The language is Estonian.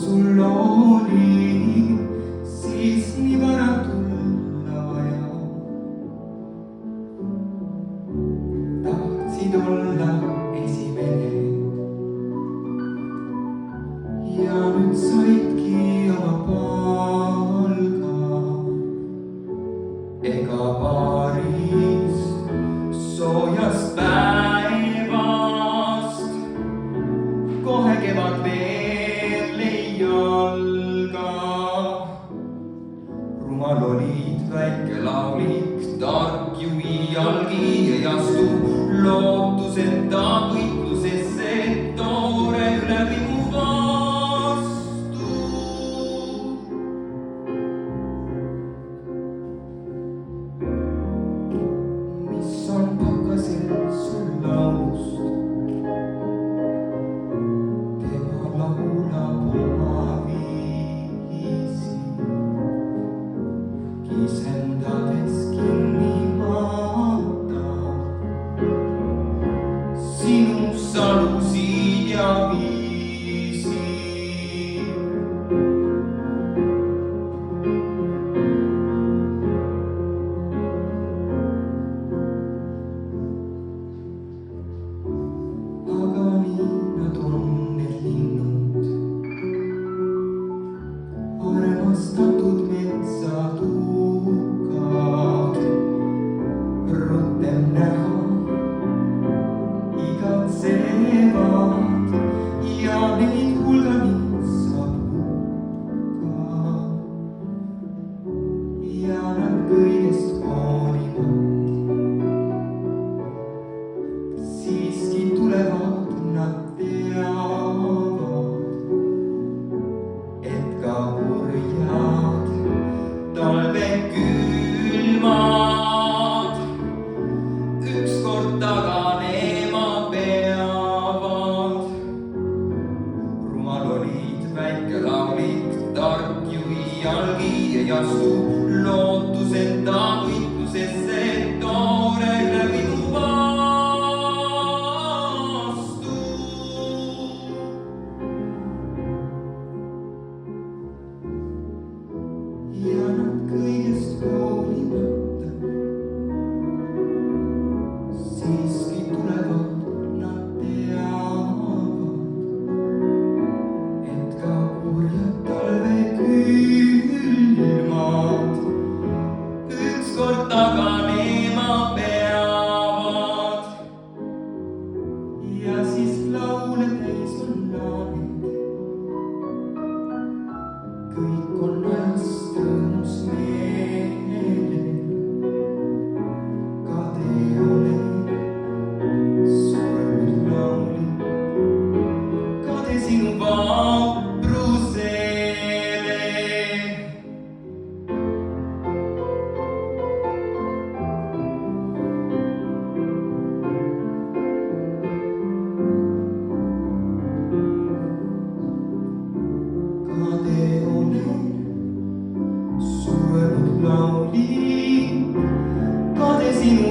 sul oli siis nii vara tulla vaja. Tahtsid olla esimene ja nüüd saidki oma palga. Ega paaris soojast päevast kohe kevad veel ei alga. Rumal olid, väike laulik, tark ju iialgi ei astu lootuseta võitlusesse toore ülevimu vastu. Mis on pakasel sul laulust? Tema laulab oma viisi, kisendades kinni vaatab sinu salusid ja viisi. Aga nii nad on need linnud, armastatud metsatuukad, rutem näha igatsevad ja neid hulgani saab hukka. Ja nad kõigest hoolimata siiski tulevad, nad teavad, et ka purjad talvekülmad ükskord taganema peavad. Rumal olid, väike laulik, tark ju iialgi ei astu lootuseta võitlusesse toore ülevimu vastu. Ja nad kõigest hoolimata siiski tulevad, nad teavad, et ka purjad talvekülmad ükskord taganema peavad. Ja siis laule täis on laanid, kõik on ajast rõõmus meelel. Kade olen surnud laulik, kade sinu vaprusele. Kade olen surnud laulik, kade sinu